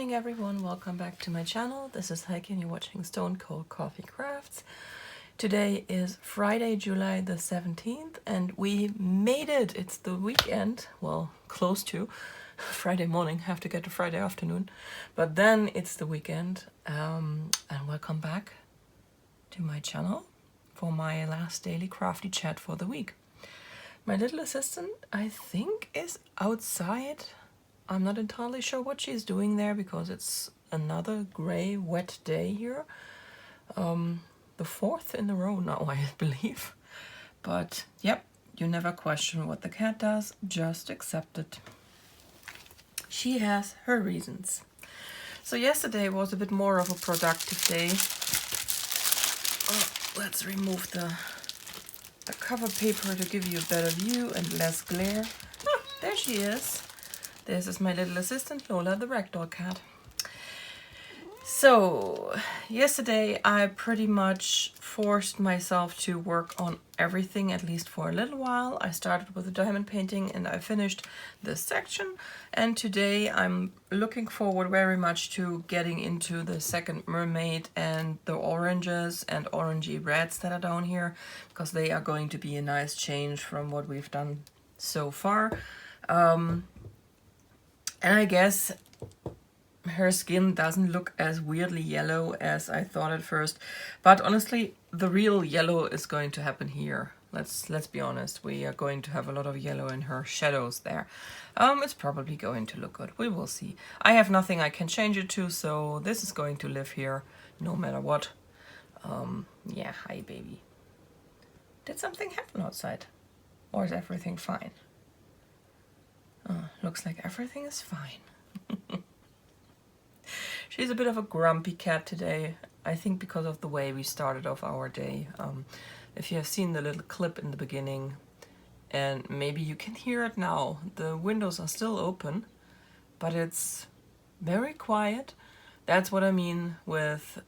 morning everyone, welcome back to my channel. This is Heike and you're watching Stone Cold Coffee Crafts. Today is Friday, July the 17th and we made it. It's the weekend, well, close to. Friday morning, have to get to Friday afternoon. But then it's the weekend and welcome back to my channel for my last daily crafty chat for the week. My little assistant, I think, is outside. I'm not entirely sure what she's doing there because it's another grey, wet day here. The fourth in a row now, I believe. But, yep, you never question what the cat does, just accept it. She has her reasons. So yesterday was a bit more of a productive day. Oh, let's remove the cover paper to give you a better view and less glare. Ah, there she is. This is my little assistant, Lola, the ragdoll cat. So, yesterday I pretty much forced myself to work on everything, at least for a little while. I started with the diamond painting and I finished this section. And today I'm looking forward very much to getting into the second mermaid and the oranges and orangey reds that are down here, because they are going to be a nice change from what we've done so far. And I guess her skin doesn't look as weirdly yellow as I thought at first. But honestly, the real yellow is going to happen here. Let's be honest. We are going to have a lot of yellow in her shadows there. It's probably going to look good. We will see. I have nothing I can change it to, so this is going to live here no matter what. Yeah, hi baby. Did something happen outside? Or is everything fine? Looks like everything is fine. She's a bit of a grumpy cat today, I think because of the way we started off our day. If you have seen the little clip in the beginning, and maybe you can hear it now, the windows are still open, but it's very quiet. That's what I mean with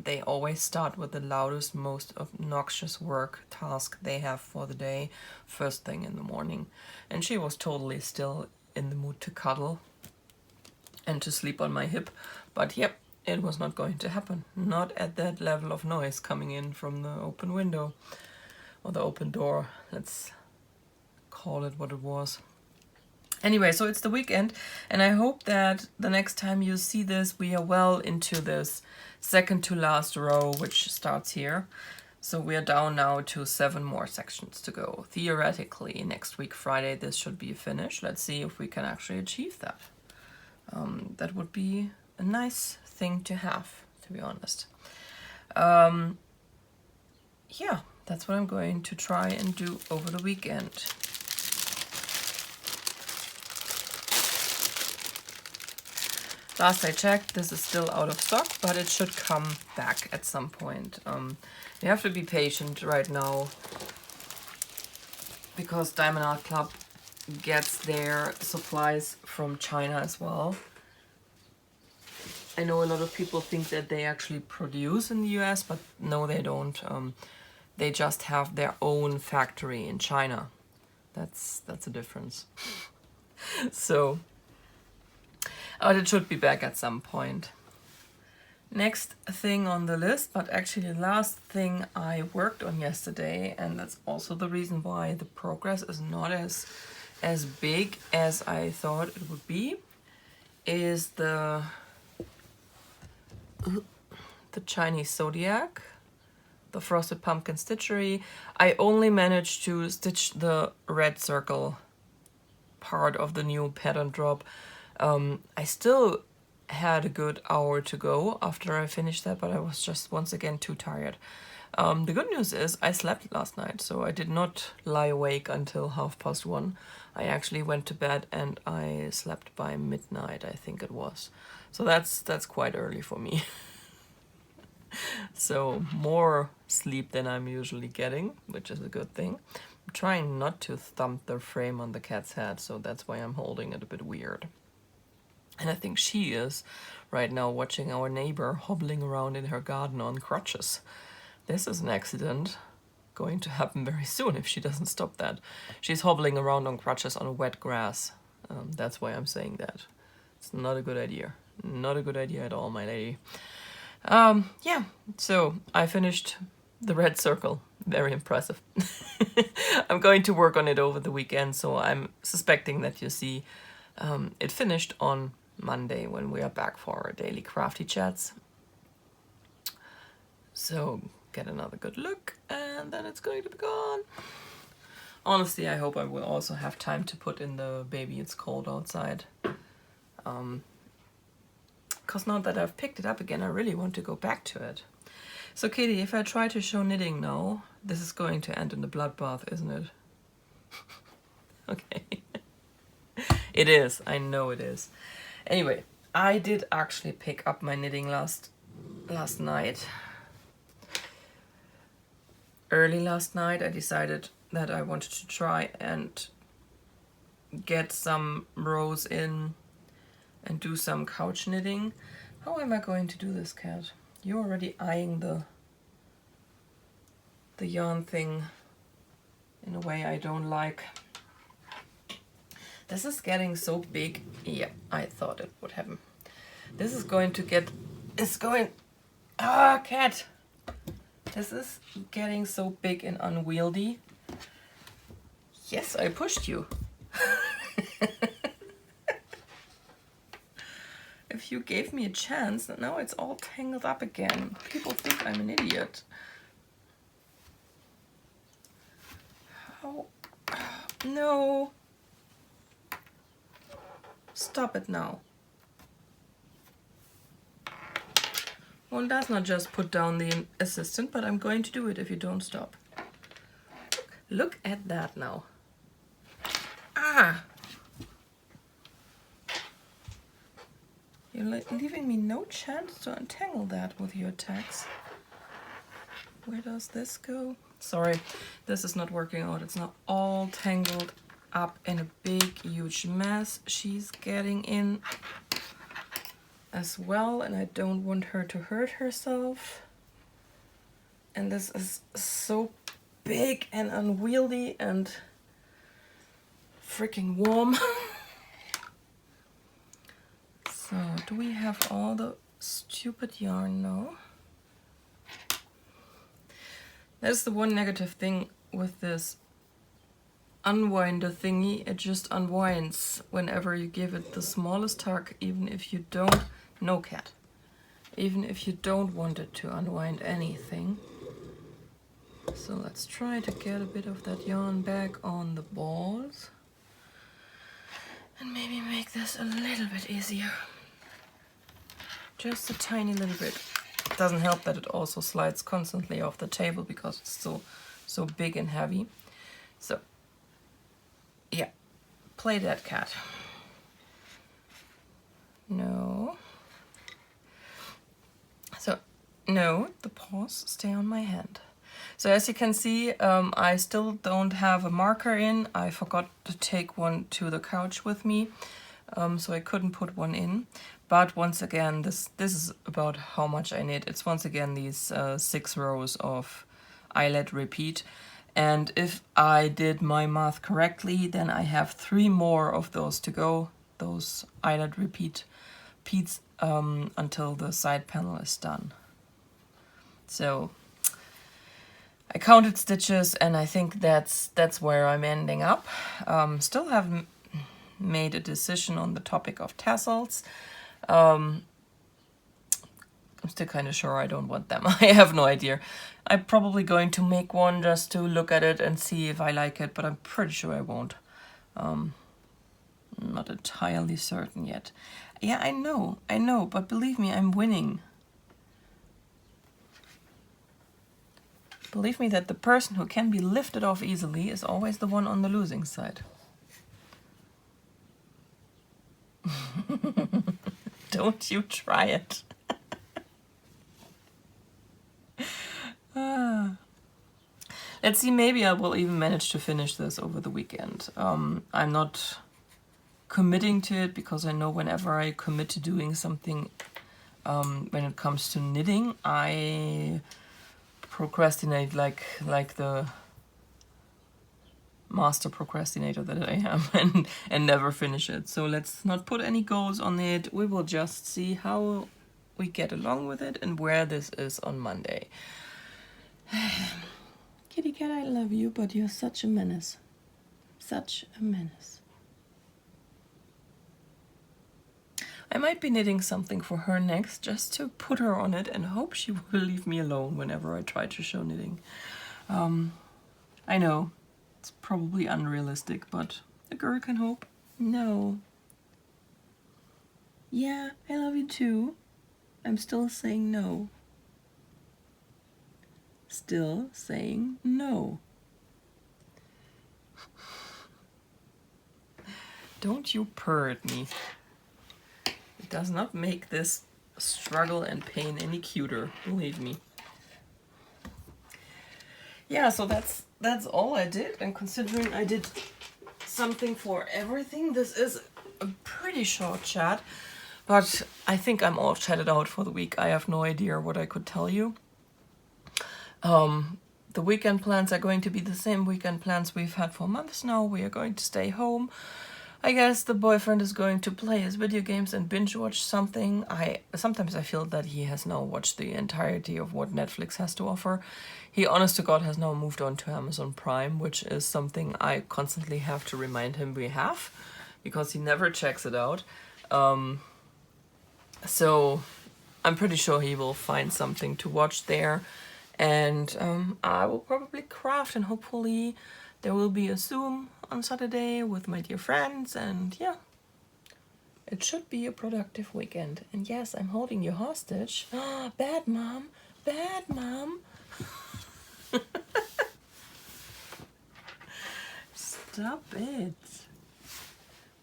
they always start with the loudest, most obnoxious work task they have for the day, first thing in the morning. And she was totally still in the mood to cuddle and to sleep on my hip. But yep, it was not going to happen. Not at that level of noise coming in from the open window. Or the open door, let's call it what it was. Anyway, so it's the weekend, and I hope that the next time you see this, we are well into this second to last row, which starts here. So we are down now to 7 more sections to go. Theoretically, next week, Friday, this should be finished. Let's see if we can actually achieve that. That would be a nice thing to have, to be honest. Yeah, that's what I'm going to try and do over the weekend. Last I checked, this is still out of stock, but it should come back at some point. You have to be patient right now, because Diamond Art Club gets their supplies from China as well. I know a lot of people think that they actually produce in the US, but no, they don't. They just have their own factory in China. That's a difference. So, but it should be back at some point. Next thing on the list, but actually the last thing I worked on yesterday, and that's also the reason why the progress is not as big as I thought it would be, is the Chinese Zodiac, the Frosted Pumpkin Stitchery. I only managed to stitch the red circle part of the new pattern drop. I still had a good hour to go after I finished that, but I was just once again too tired. The good news is I slept last night, so I did not lie awake until 1:30. I actually went to bed and I slept by midnight, I think it was. So that's quite early for me. So more sleep than I'm usually getting, which is a good thing. I'm trying not to thump the frame on the cat's head, so that's why I'm holding it a bit weird. And I think she is right now watching our neighbor hobbling around in her garden on crutches. This is an accident going to happen very soon if she doesn't stop that. She's hobbling around on crutches on wet grass. That's why I'm saying that. It's not a good idea. Not a good idea at all, my lady. Yeah, so I finished the red circle. Very impressive. I'm going to work on it over the weekend, so I'm suspecting that you see it finished on Monday when we are back for our daily crafty chats. So get another good look and then it's going to be gone. Honestly, I hope I will also have time to put in the baby it's cold outside. Because now that I've picked it up again, I really want to go back to it. So Katie, if I try to show knitting now, this is going to end in a bloodbath, isn't it? Okay. It is, I know it is. Anyway, I did actually pick up my knitting last night. Early last night I decided that I wanted to try and get some rows in and do some couch knitting. How am I going to do this, cat? You're already eyeing the yarn thing in a way I don't like. This is getting so big. Yeah, I thought it would happen. This is going to get... It's going... Ah, cat! This is getting so big and unwieldy. Yes, I pushed you. If you gave me a chance, now it's all tangled up again. People think I'm an idiot. Oh, no. Stop it now. One does not just put down the assistant, but I'm going to do it if you don't stop. Look at that now. Ah! You're leaving me no chance to untangle that with your attacks. Where does this go? Sorry, this is not working out. It's not all tangled up in a big, huge mess. She's getting in as well, and I don't want her to hurt herself. And this is so big and unwieldy and freaking warm. So, do we have all the stupid yarn now? That's the one negative thing with this unwinder thingy. It just unwinds whenever you give it the smallest tug, even if you don't... No, cat. Even if you don't want it to unwind anything. So let's try to get a bit of that yarn back on the balls. And maybe make this a little bit easier. Just a tiny little bit. It doesn't help that it also slides constantly off the table because it's so big and heavy. So, yeah. Play that, cat. No. So, no, the paws stay on my hand. So as you can see, I still don't have a marker in. I forgot to take one to the couch with me, so I couldn't put one in. But once again, this is about how much I knit. It's once again these 6 rows of eyelet repeat. And if I did my math correctly, then I have 3 more of those to go, those eyelet repeats, until the side panel is done. So I counted stitches, and I think that's where I'm ending up. Still haven't made a decision on the topic of tassels. I'm still kind of sure I don't want them. I have no idea. I'm probably going to make one just to look at it and see if I like it, but I'm pretty sure I won't. Not entirely certain yet. Yeah, I know, but believe me, I'm winning. Believe me that the person who can be lifted off easily is always the one on the losing side. Don't you try it. Let's see, maybe I will even manage to finish this over the weekend. I'm not committing to it because I know whenever I commit to doing something, when it comes to knitting, I procrastinate like the master procrastinator that I am and never finish it. So let's not put any goals on it. We will just see how we get along with it and where this is on Monday. Kitty cat, I love you, but you're such a menace. Such a menace. I might be knitting something for her next, just to put her on it and hope she will leave me alone whenever I try to show knitting. I know, it's probably unrealistic, but a girl can hope. No. Yeah, I love you too. I'm still saying no. Still saying no. Don't you purr at me. It does not make this struggle and pain any cuter, believe me. Yeah, so that's all I did, and considering I did something for everything, this is a pretty short chat, but I think I'm all chatted out for the week. I have no idea what I could tell you. The weekend plans are going to be the same weekend plans we've had for months now. We are going to stay home. I guess the boyfriend is going to play his video games and binge watch something. Sometimes I feel that he has now watched the entirety of what Netflix has to offer. He, honest to God, has now moved on to Amazon Prime, which is something I constantly have to remind him we have, because he never checks it out. So I'm pretty sure he will find something to watch there. And I will probably craft, and hopefully there will be a Zoom on Saturday with my dear friends, and yeah, it should be a productive weekend. And yes, I'm holding you hostage. Bad mom, bad mom. Stop it.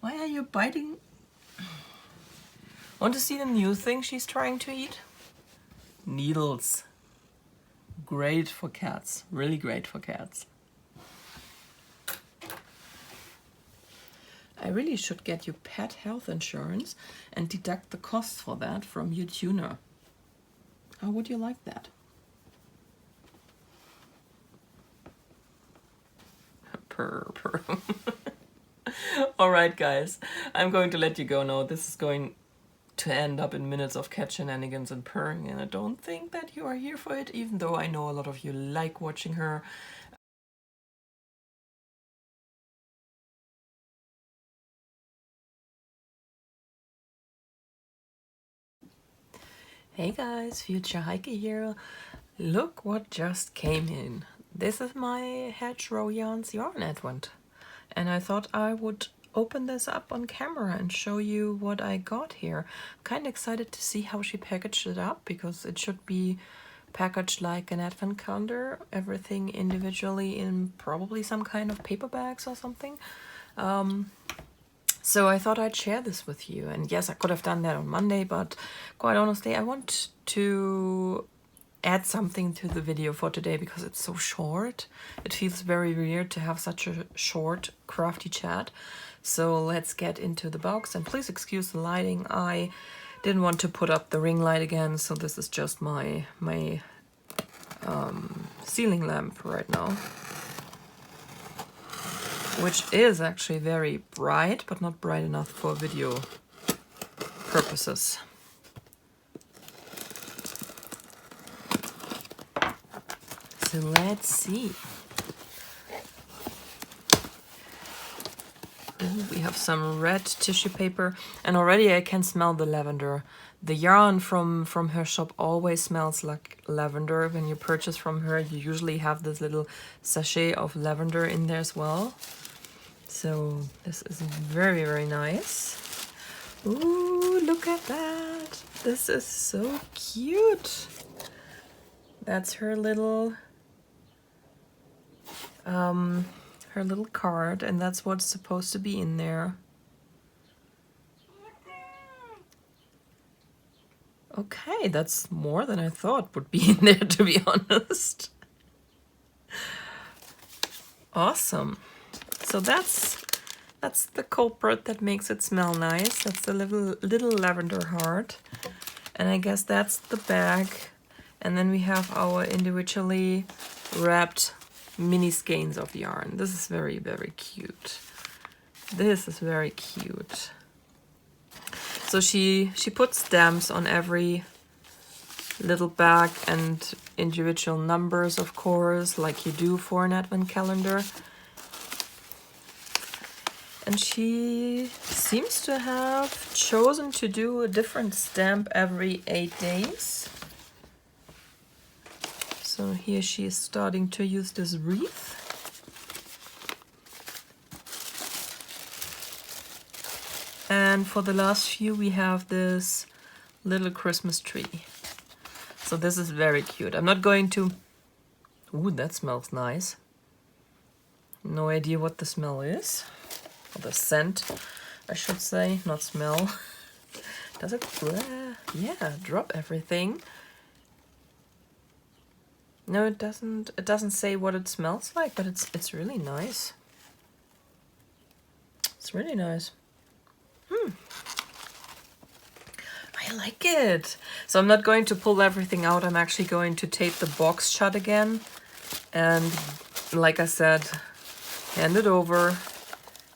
Why are you biting? Want to see the new thing she's trying to eat? Needles. Great for cats, really great for cats. I really should get you pet health insurance and deduct the costs for that from your tuner. How would you like that? Purr, purr. Alright guys, I'm going to let you go now. This is going to end up in minutes of cat shenanigans and purring, and I don't think that you are here for it, even though I know a lot of you like watching her. Hey guys, Future Heike here. Look what just came in. This is my Hedgerow Yarns yarn advent, and I thought I would open this up on camera and show you what I got here. I'm kind of excited to see how she packaged it up, because it should be packaged like an advent calendar, everything individually in probably some kind of paper bags or something. So I thought I'd share this with you. And yes, I could have done that on Monday, but quite honestly, I want to add something to the video for today because it's so short. It feels very weird to have such a short crafty chat. So let's get into the box, and please excuse the lighting. I didn't want to put up the ring light again, so this is just my ceiling lamp right now, which is actually very bright, but not bright enough for video purposes. So let's see. Ooh, we have some red tissue paper, and already I can smell the lavender. The yarn from her shop always smells like lavender. When you purchase from her, you usually have this little sachet of lavender in there as well. So this is very, very nice. Ooh, look at that. This is so cute. That's her little card, and that's what's supposed to be in there. Okay, that's more than I thought would be in there, to be honest. Awesome. So that's the culprit that makes it smell nice. That's the little lavender heart. And I guess that's the bag. And then we have our individually wrapped mini skeins of yarn. This is very, very cute. This is very cute. So she puts stamps on every little bag and individual numbers, of course, like you do for an advent calendar. And she seems to have chosen to do a different stamp every 8 days. So here she is starting to use this wreath. And for the last few we have this little Christmas tree. So this is very cute. I'm not going to... Ooh, that smells nice. No idea what the smell is. Or the scent, I should say, not smell. Does it? Yeah, drop everything. No, it doesn't. It doesn't say what it smells like, but it's really nice. It's really nice. I like it. So I'm not going to pull everything out. I'm actually going to tape the box shut again. And like I said, hand it over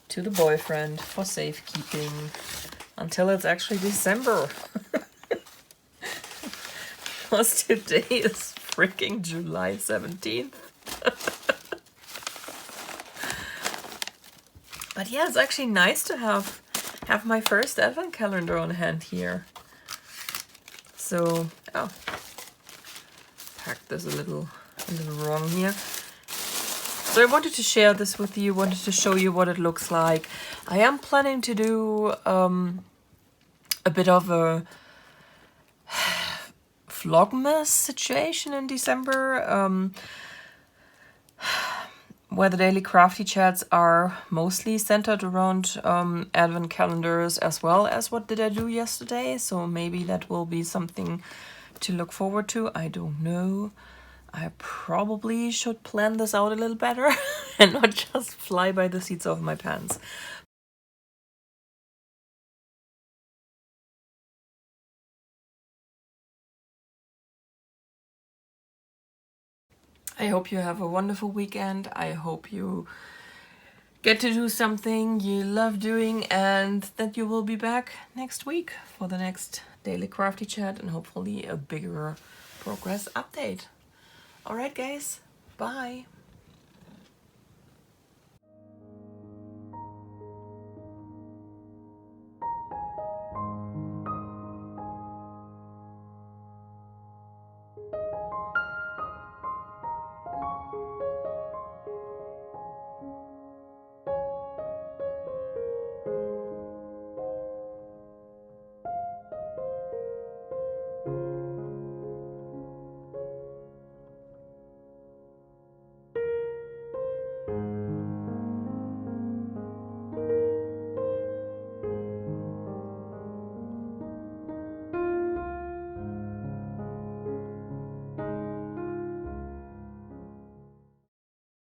to the boyfriend for safekeeping until it's actually December. Because today is freaking July 17th. But yeah, it's actually nice to have my first advent calendar on hand here. So, oh, packed this a little wrong here. So I wanted to share this with you, wanted to show you what it looks like. I am planning to do a bit of a Vlogmas situation in December, where the daily crafty chats are mostly centered around advent calendars as well as what did I do yesterday. So maybe that will be something to look forward to. I don't know. I probably should plan this out a little better and not just fly by the seats of my pants. I hope you have a wonderful weekend. I hope you get to do something you love doing and that you will be back next week for the next daily crafty chat and hopefully a bigger progress update. Alright guys, bye!